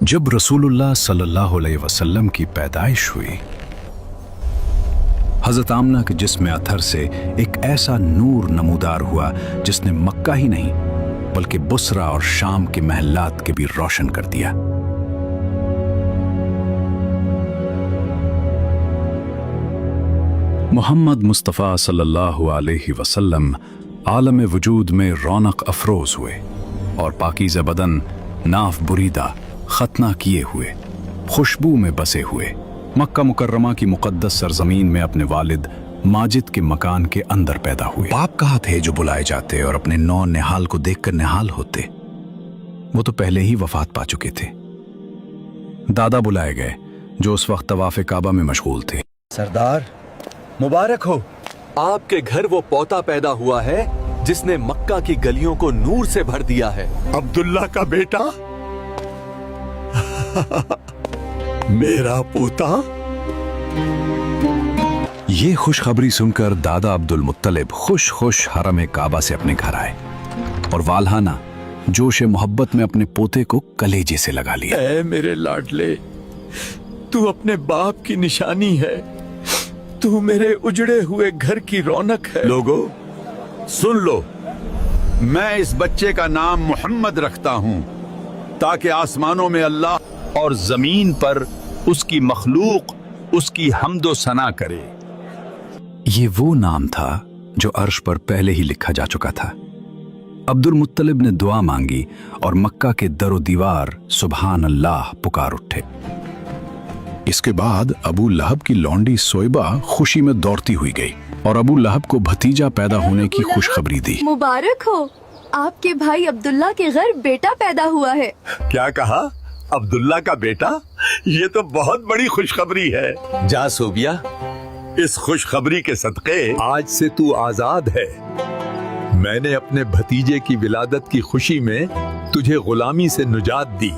जब रसूलुल्लाह सल्लल्लाहु अलैहि वसल्लम की पैदाइश हुई, हज़रत आमना के जिस्म अथर से एक ऐसा नूर नमूदार हुआ जिसने मक्का ही नहीं बल्कि बुसरा और शाम के महल्लात के भी रोशन कर दिया। मोहम्मद मुस्तफ़ा सल्लल्लाहु अलैहि वसल्लम आलम वजूद में रौनक अफरोज हुए और पाकीज़ा बदन नाफ बुरीदा खतना किए हुए खुशबू में बसे हुए मक्का मुकर्रमा की मुकद्दस सरजमीन में अपने वालिद माजिद के मकान के अंदर पैदा हुए। बाप कहाँ थे जो बुलाए जाते और अपने नौ निहाल को देखकर निहाल होते? वो तो पहले ही वफात पा चुके थे। दादा बुलाए गए जो उस वक्त तवाफ़े काबा में मशगूल थे। सरदार मुबारक हो, आपके घर वो पोता पैदा हुआ है जिसने मक्का की गलियों को नूर से भर दिया है। अब्दुल्ला का बेटा मेरा पोता। ये खुशखबरी सुनकर दादा अब्दुल मुत्तलिब खुश खुश हरम काबा से अपने घर आए और वाल्हाना जोश मोहब्बत में अपने पोते को कलेजे से लगा लिया। ऐ मेरे लाडले, तू अपने बाप की निशानी है, तू मेरे उजड़े हुए घर की रौनक है। लोगों सुन लो, मैं इस बच्चे का नाम मोहम्मद रखता हूं ताकि आसमानों में अल्लाह और जमीन पर उसकी मखलूक उसकी हम्दो सना करे। ये वो नाम था जो अर्श पर पहले ही लिखा जा चुका था। अब्दुल मुत्तलिब ने दुआ मांगी और मक्का के दरो दीवार सुबहान अल्लाह पुकार उठे। इसके बाद अबू लहब की लौंडी सोइबा खुशी में दौड़ती हुई गई और अबू लहब को भतीजा पैदा होने की खुशखबरी दी। मुबारक हो, आपके भाई अब्दुल्ला के घर बेटा पैदा हुआ है। क्या कहा? अब्दुल्ला का बेटा? ये तो बहुत बड़ी खुशखबरी है। जा सोबिया, इस खुशखबरी के सदक़े आज से तू आजाद है। मैंने अपने भतीजे की विलादत की खुशी में तुझे गुलामी से निजात दी।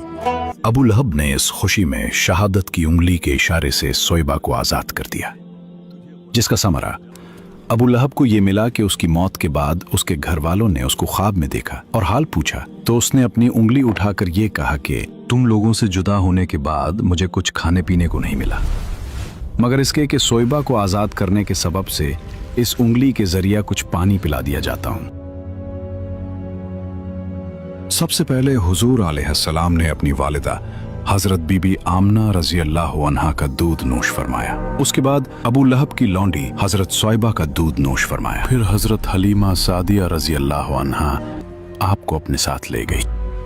अबू लहब ने इस खुशी में शहादत की उंगली के इशारे से सोइबा को आजाद कर दिया, जिसका समरा अबू लहब को यह मिला कि उसकी मौत के बाद उसके घर वालों ने उसको ख्वाब में देखा और हाल पूछा तो उसने अपनी उंगली उठाकर यह कहा कि तुम लोगों से जुदा होने के बाद मुझे कुछ खाने पीने को नहीं मिला, मगर इसके कि सोइबा को आजाद करने के सबब से इस उंगली के जरिया कुछ पानी पिला दिया जाता हूं। सबसे पहले हुजूर अलैहिस्सलाम ने अपनी वालिदा हजरत बीबी आमना रजी अल्लाह अन्हा का दूध नोश फरमाया। उसके बाद अबू लहब की लौंडी हजरत सोइबा का दूध नोश फरमाया। फिर हजरत हलीमा सादिया रजी अल्लाह अन्हा आपको अपने साथ ले गई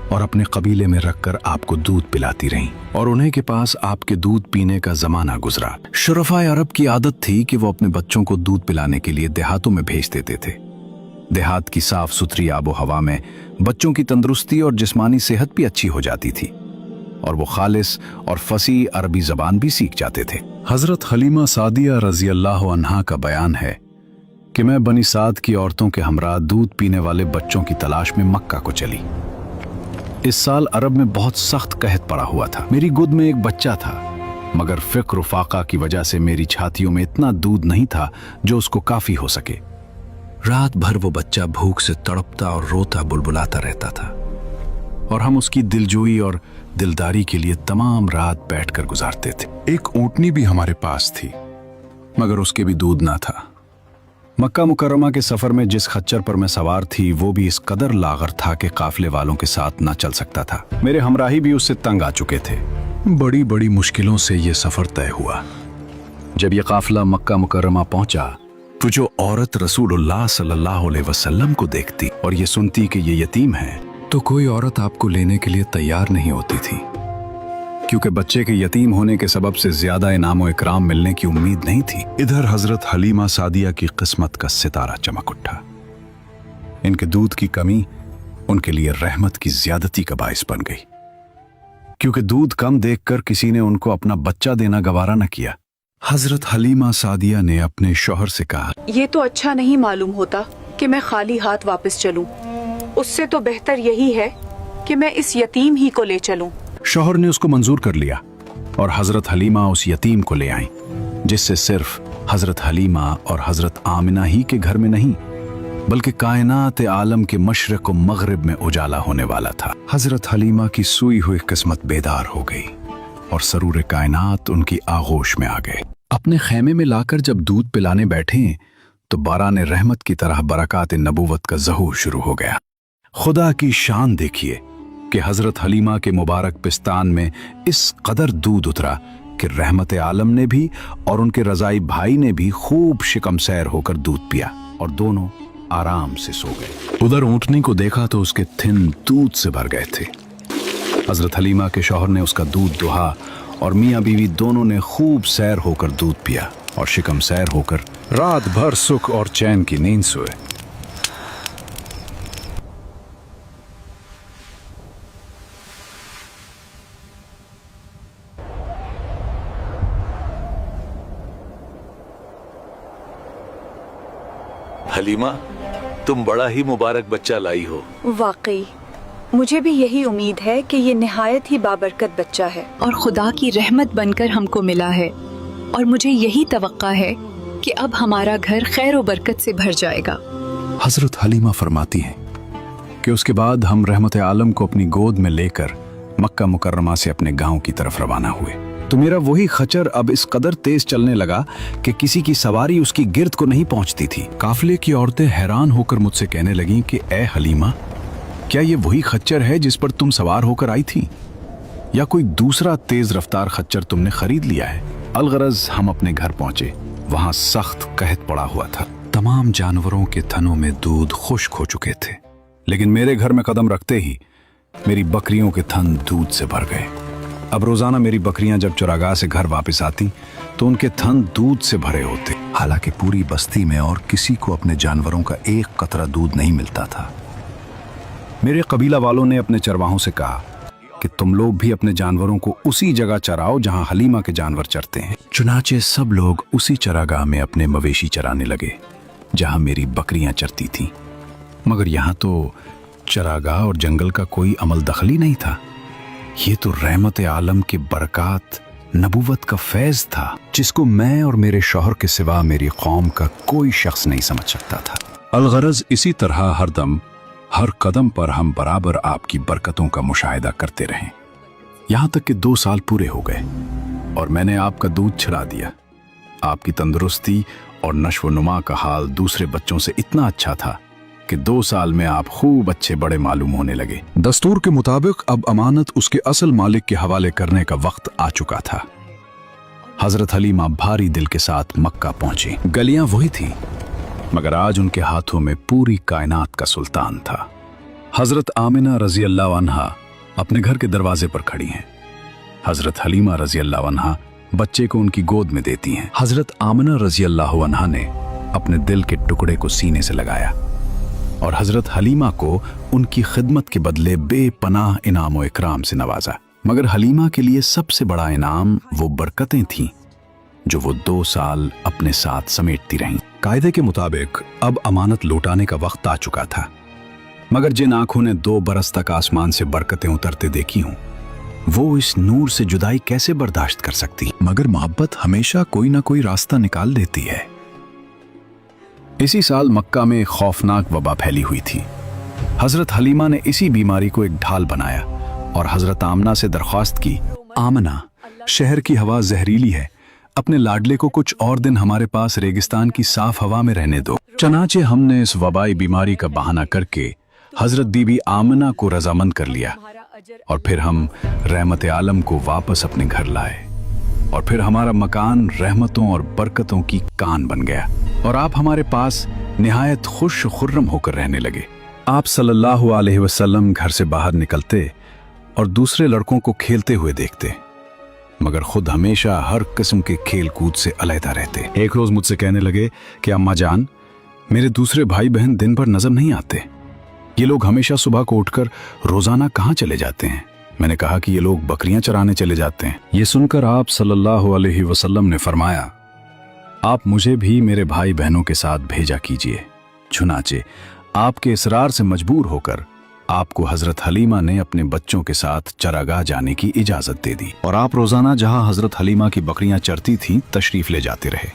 और अपने कबीले में रखकर आपको दूध पिलाती रहीं और उन्हीं के पास आपके दूध पीने का जमाना गुजरा। शुरफाए अरब की आदत थी कि वो अपने बच्चों को दूध पिलाने के लिए देहातों में भेज देते थे। देहात की साफ सुथरी आबो हवा में बच्चों की तंदुरुस्ती और जिस्मानी सेहत भी अच्छी हो जाती थी और वो खालिस और फसी अरबी जबान भी सीख जाते थे। हजरत हलीमा सादिया रजी अल्लाह अन्हा का बयान है कि मैं बनी साद की औरतों के हमरा दूध पीने वाले बच्चों की तलाश में मक्का को चली। इस साल अरब में बहुत सख्त कहत पड़ा हुआ था। मेरी गोद में एक बच्चा था, मगर फिक्र फाका की वजह से मेरी छातियों में इतना दूध नहीं था जो उसको काफी हो सके। रात भर वो बच्चा भूख से तड़पता और रोता बुलबुलाता रहता था और हम उसकी दिलजोई और दिलदारी के लिए तमाम रात बैठकर गुजारते थे। एक ऊंटनी भी हमारे पास थी, मगर उसके भी दूध ना था। मक्का मुकर्रमा के सफर में जिस खच्चर पर मैं सवार थी वो भी इस कदर लागर था कि काफिले वालों के साथ ना चल सकता था। मेरे हमराही भी उससे तंग आ चुके थे। बड़ी बड़ी मुश्किलों से ये सफर तय हुआ। जब ये काफिला मक्का मुकर्रमा पहुंचा तो जो औरत रसूलुल्लाह सल्लल्लाहु अलैहि वसल्लम को देखती और ये सुनती कि ये यतीम है तो कोई औरत आपको लेने के लिए तैयार नहीं होती थी, क्योंकि बच्चे के यतीम होने के सबब से ज्यादा इनाम व इकराम मिलने की उम्मीद नहीं थी। इधर हजरत हलीमा सादिया की किस्मत का सितारा चमक उठा। इनके दूध की कमी उनके लिए रहमत की ज्यादती का बाइस बन गई, क्योंकि दूध कम देखकर किसी ने उनको अपना बच्चा देना गवारा न किया। हजरत हलीमा सादिया ने अपने शौहर से कहा, ये तो अच्छा नहीं मालूम होता कि मैं खाली हाथ वापस चलूं। उससे तो बेहतर यही है कि मैं इस यतीम ही को ले चलूं। शौहर ने उसको मंजूर कर लिया और हजरत हलीमा उस यतीम को ले आई, जिससे सिर्फ हजरत हलीमा और हजरत आमिना ही के घर में नहीं बल्कि कायनात आलम के मशरक व मगरिब में उजाला होने वाला था। हजरत हलीमा की सूई हुई किस्मत बेदार हो गई और सरूर कायनात उनकी आगोश में आ गए। अपने खेमे में लाकर जब दूध पिलाने बैठे तो बारान रहमत की तरह बरकात नबूवत का ज़हूर शुरू हो गया। खुदा की शान देखिए कि हजरत हलीमा के मुबारक पिस्तान में इस कदर दूध उतरा कि रहमत आलम ने भी और उनके रजाई भाई ने भी खूब शिकम सैर होकर दूध पिया और दोनों आराम से सो गए। उधर ऊंटनी को देखा तो उसके थिन दूध से भर गए थे। हजरत हलीमा के शौहर ने उसका दूध दुहा और मियाँ बीवी दोनों ने खूब सैर होकर दूध पिया और शिकम सैर होकर रात भर सुख और चैन की नींद सोए। हलीमा, तुम बड़ा ही मुबारक बच्चा लाई हो। वाकई मुझे भी यही उम्मीद है कि ये निहायत ही बाबरकत बच्चा है और खुदा की रहमत बनकर हमको मिला है, और मुझे यही तवक्का है कि अब हमारा घर खैर व बरकत से भर जाएगा। हजरत हलीमा फरमाती हैं कि उसके बाद हम रहमत आलम को अपनी गोद में लेकर मक्का मुकर्रमा से अपने गांव की तरफ रवाना हुए तो मेरा वही खच्चर अब इस कदर तेज चलने लगा कि किसी की सवारी उसकी गिर्द को नहीं पहुंचती थी। काफिले की औरतें हैरान होकर मुझसे कहने लगीं कि ए हलीमा, क्या ये वही खच्चर है जिस पर तुम सवार होकर आई थी, या कोई दूसरा तेज रफ्तार खच्चर तुमने खरीद लिया है? अलगरज हम अपने घर पहुंचे। वहां सख्त कहत पड़ा हुआ था। तमाम जानवरों के थनों में दूध खुश्क हो चुके थे, लेकिन मेरे घर में कदम रखते ही मेरी बकरियों के थन दूध से भर गए। अब रोजाना मेरी बकरियां जब चरागाह से घर वापस आती तो उनके थन दूध से भरे होते। हालांकि पूरी बस्ती में और किसी को अपने जानवरों का एक कतरा दूध नहीं मिलता था। मेरे कबीला वालों ने अपने चरवाहों से कहा कि तुम लोग भी अपने जानवरों को उसी जगह चराओ जहां हलीमा के जानवर चरते हैं। चुनाचे सब लोग उसी चरागाह में अपने मवेशी चराने लगे जहां मेरी बकरियां चरती थीं। मगर यहां तो चरागाह और जंगल का कोई अमल दखली नहीं था। ये तो रहमत आलम की बरकात नबूवत का फैज था, जिसको मैं और मेरे शौहर के सिवा मेरी कौम का कोई शख्स नहीं समझ सकता था। अलगरज इसी तरह हरदम हर कदम पर हम बराबर आपकी बरकतों का मुशाहिदा करते रहे, यहां तक कि 2 साल पूरे हो गए और मैंने आपका दूध छिड़ा दिया। आपकी तंदुरुस्ती और नश्व नुमा का हाल दूसरे बच्चों से इतना अच्छा था कि 2 साल में आप खूब अच्छे बड़े मालूम होने लगे। दस्तूर के मुताबिक अब अमानत उसके असल मालिक के हवाले करने का वक्त आ चुका था। हजरत हलीमा भारी दिल के साथ मक्का पहुंची। गलियां वही थी, मगर आज उनके हाथों में पूरी कायनात का सुल्तान था। हजरत आमिना रजी अल्लाह अन्हा अपने घर के दरवाजे पर खड़ी हैं। हजरत हलीमा रजी अल्लाह अन्हा बच्चे को उनकी गोद में देती हैं। हजरत आमिना रजी अल्लाह अन्हा ने अपने दिल के टुकड़े को सीने से लगाया और हजरत हलीमा को उनकी खिदमत के बदले बेपनाह इनाम व इकराम से नवाजा। मगर हलीमा के लिए सबसे बड़ा इनाम वो बरकतें थीं जो वो 2 साल अपने साथ समेटती रहीं। कायदे के मुताबिक अब अमानत लौटाने का वक्त आ चुका था, मगर जिन आंखों ने 2 बरस तक आसमान से बरकतें उतरते देखी हूं, वो इस नूर से जुदाई कैसे बर्दाश्त कर सकती? मगर मोहब्बत हमेशा कोई ना कोई रास्ता निकाल देती है। इसी साल मक्का में खौफनाक वबा फैली हुई थी। हजरत हलीमा ने इसी बीमारी को एक ढाल बनाया और हजरत आमना से दरख्वास्त की, आमना, शहर की हवा जहरीली है, अपने लाडले को कुछ और दिन हमारे पास रेगिस्तान की साफ हवा में रहने दो। चनाचे हमने इस वबाई बीमारी का बहाना करके हजरत बीबी आमना को रजामंद कर लिया और फिर हम रहमत आलम को वापस अपने घर लाए और फिर हमारा मकान रहमतों और बरकतों की कान बन गया और आप हमारे पास निहायत खुश खुर्रम होकर रहने लगे। आप सल्लल्लाहु अलैहि वसल्लम घर से बाहर निकलते और दूसरे लड़कों को खेलते हुए देखते, मगर खुद हमेशा हर किस्म के खेल कूद से अलहदा रहते। एक रोज मुझसे कहने लगे कि अम्मा जान, मेरे दूसरे भाई बहन दिन भर नजर नहीं आते। ये लोग हमेशा सुबह को उठकर रोजाना कहाँ चले जाते हैं? मैंने कहा कि ये लोग बकरियां चराने चले जाते हैं। ये सुनकर आप सल्लल्लाहु अलैहि वसल्लम ने फरमाया, आप मुझे भी मेरे भाई बहनों के साथ भेजा कीजिए। चुनाचे आपके इसरार से मजबूर होकर आपको हजरत हलीमा ने अपने बच्चों के साथ चरागाह जाने की इजाजत दे दी और आप रोजाना जहां हजरत हलीमा की बकरियां चरती थीं तशरीफ ले जाते रहे।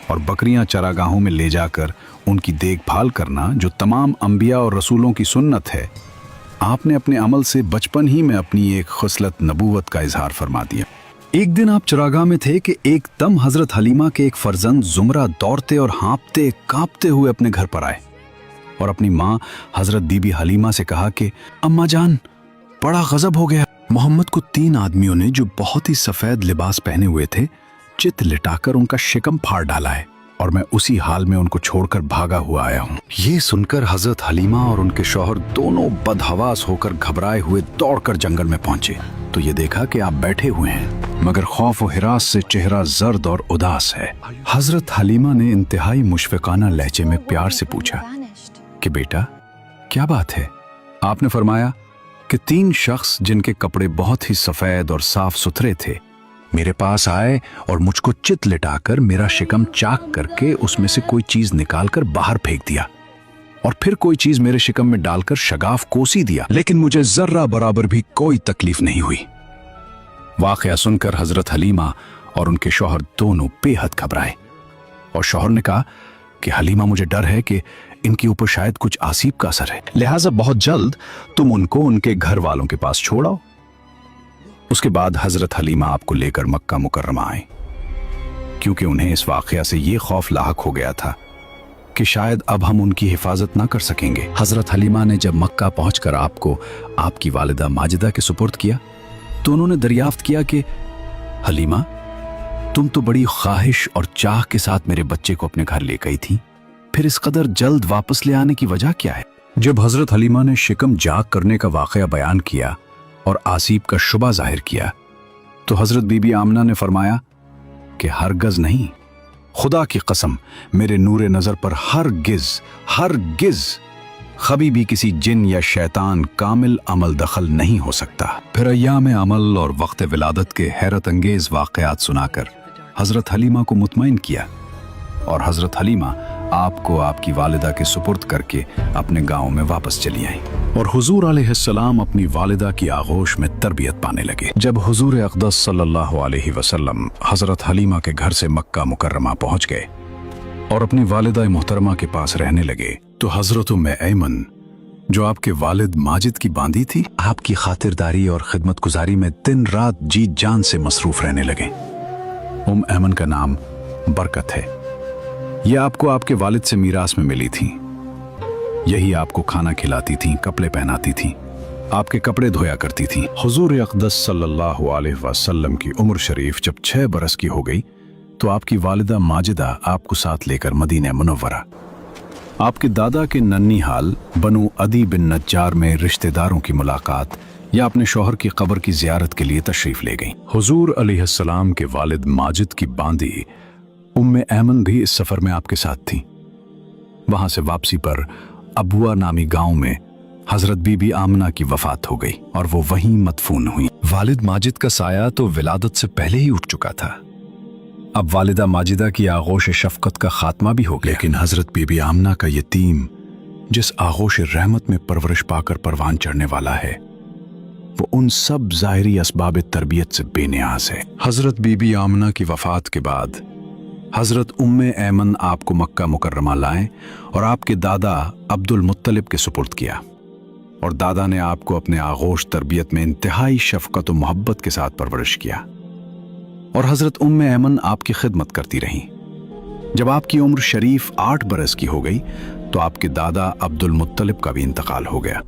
और बकरियां चरागाहों में ले जाकर उनकी देखभाल करना जो तमाम अंबिया और रसूलों की सुन्नत है, आपने अपने अमल से बचपन ही में अपनी एक खसलत नबूवत का इजहार फरमा दिया। एक दिन आप चरागाह में थे कि एकदम हजरत हलीमा के एक फर्जंद जुमरा दौड़ते और हाँपते कांपते हुए अपने घर पर आए और अपनी माँ हजरत बीबी हलीमा से कहा कि अम्मा जान, बड़ा गजब हो गया। मोहम्मद को 3 आदमियों ने जो बहुत ही सफेद लिबास पहने हुए थे चित लिटाकर उनका शिकम फाड़ डाला है और मैं उसी हाल में उनको छोड़कर भागा हुआ आया हूँ। ये सुनकर हजरत हलीमा और उनके शौहर दोनों बदहवास होकर घबराए हुए दौड़कर जंगल में पहुंचे तो ये देखा कि आप बैठे हुए हैं मगर खौफ और हिरास से चेहरा जर्द और उदास है। हजरत हलीमा ने इंतहाई मुशफिकाना लहजे में प्यार से पूछा कि बेटा क्या बात है। आपने फरमाया कि 3 शख्स जिनके कपड़े बहुत ही सफेद और साफ सुथरे थे मेरे पास आए और मुझको चित लिटाकर मेरा शिकम चाक करके उसमें से कोई चीज निकालकर बाहर फेंक दिया और फिर कोई चीज मेरे शिकम में डालकर शगाफ कोसी दिया, लेकिन मुझे जर्रा बराबर भी कोई तकलीफ नहीं हुई। वाकया सुनकर हजरत हलीमा और उनके शौहर दोनों बेहद घबराए और शौहर ने कहा कि हलीमा, मुझे डर है कि इनके ऊपर शायद कुछ आसीब का असर है, लिहाजा बहुत जल्द तुम उनको उनके घर वालों के पास छोड़ाओ। उसके बाद हजरत हलीमा आपको लेकर मक्का मुकर्रमा आए क्योंकि उन्हें इस वाकया से ये खौफ लाहक हो गया था कि शायद अब हम उनकी हिफाजत ना कर सकेंगे। हजरत हलीमा ने जब मक्का पहुंचकर आपको आपकी वालिदा माजिदा के सुपुर्द किया तो उन्होंने दरियाफ्त किया कि हलीमा, तुम तो बड़ी ख्वाहिश और चाह के साथ मेरे बच्चे को अपने घर ले गई थी, फिर इस कदर जल्द वापस ले आने की वजह क्या है। जब हजरत हलीमा ने शिकम जाग करने का वाकया बयान किया और आसीब का शुबा जाहिर किया तो हजरत बीबी आमना ने फरमाया कि हरगज नहीं, खुदा की कसम, मेरे नूरे नजर पर हरगिज कभी भी किसी जिन या शैतान कामिल अमल दखल नहीं हो सकता। फिर अय्याम अमल और वक्त विलादत के हैरत अंगेज वाकयात सुनाकर हजरत हलीमा को मुतमईन किया और हजरत हलीमा आपको आपकी वालिदा के सुपुर्द करके अपने गांव में वापस चली आई और हुजूर अलैहिस्सलाम अपनी वालिदा की आगोश में तरबियत पाने लगे। जब हुजूर अक़दस सल्लल्लाहु अलैहि वसल्लम हजरत हलीमा के घर से मक्का मुकर्रमा पहुंच गए और अपनी वालिदा मोहतरमा के पास रहने लगे तो हजरत उम्मे ऐमन, जो आपके वालिद माजिद की बांदी थी, आपकी खातिरदारी और खिदमत गुजारी में दिन रात जी जान से मसरूफ रहने लगे। ऐमन का नाम बरकत है। यह आपको आपके वालिद से मीरास में मिली थी। यही आपको खाना खिलाती थी, कपड़े पहनाती थी, आपके कपड़े धोया करती थी। हुजूर अक़दस सल्लल्लाहु अलैहि वसल्लम की उम्र शरीफ जब 6 बरस की हो गई तो आपकी वालिदा माजिदा आपको साथ लेकर मदीना मुनव्वरा आपके दादा के नन्नी हाल बनु अदी बिन नज्जार में रिश्तेदारों की मुलाकात या अपने शौहर की कब्र की जियारत के लिए तशरीफ ले गईं। हुजूर अलैहिस्सलाम के वालिद माजिद की बांदी उम्मे ऐमन भी इस सफर में आपके साथ थी। वहां से वापसी पर अबुआ नामी गांव में हजरत बीबी आमना की वफात हो गई और वो वहीं मदफून हुई। वालिद माजिद का साया तो विलादत से पहले ही उठ चुका था। अब वालिदा माजिदा की आगोश शफकत का खात्मा भी हो गया, लेकिन हजरत बीबी आमना का यतीम जिस आगोश रहमत में परवरिश पाकर परवान चढ़ने वाला है वो उन सब ज़ाहिरी असबाब तरबियत से बेनियाज है। हजरत बीबी आमना की वफात के बाद हजरत उम्मे ऐमन आपको मक्का मुकर्रमा लाए और आपके दादा अब्दुल मुत्तलिब के सुपुर्द किया और दादा ने आपको अपने आगोश तरबियत में इंतहाई शफकत और मोहब्बत के साथ परवरिश किया और हजरत उम्मे ऐमन आपकी खिदमत करती रहीं। जब आपकी उम्र शरीफ 8 बरस की हो गई तो आपके दादा अब्दुल मुत्तलिब का भी इंतकाल हो गया।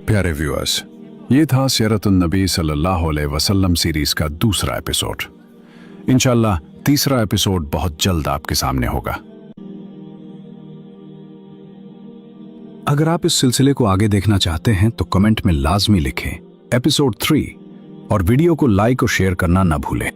प्यारे व्यूअर्स, ये था सीरतुन नबी सल्लल्लाहु अलैहि वसल्लम सीरीज का दूसरा एपिसोड। इंशाअल्लाह तीसरा एपिसोड बहुत जल्द आपके सामने होगा। अगर आप इस सिलसिले को आगे देखना चाहते हैं तो कमेंट में लाजमी लिखें एपिसोड 3 और वीडियो को लाइक और शेयर करना ना भूलें।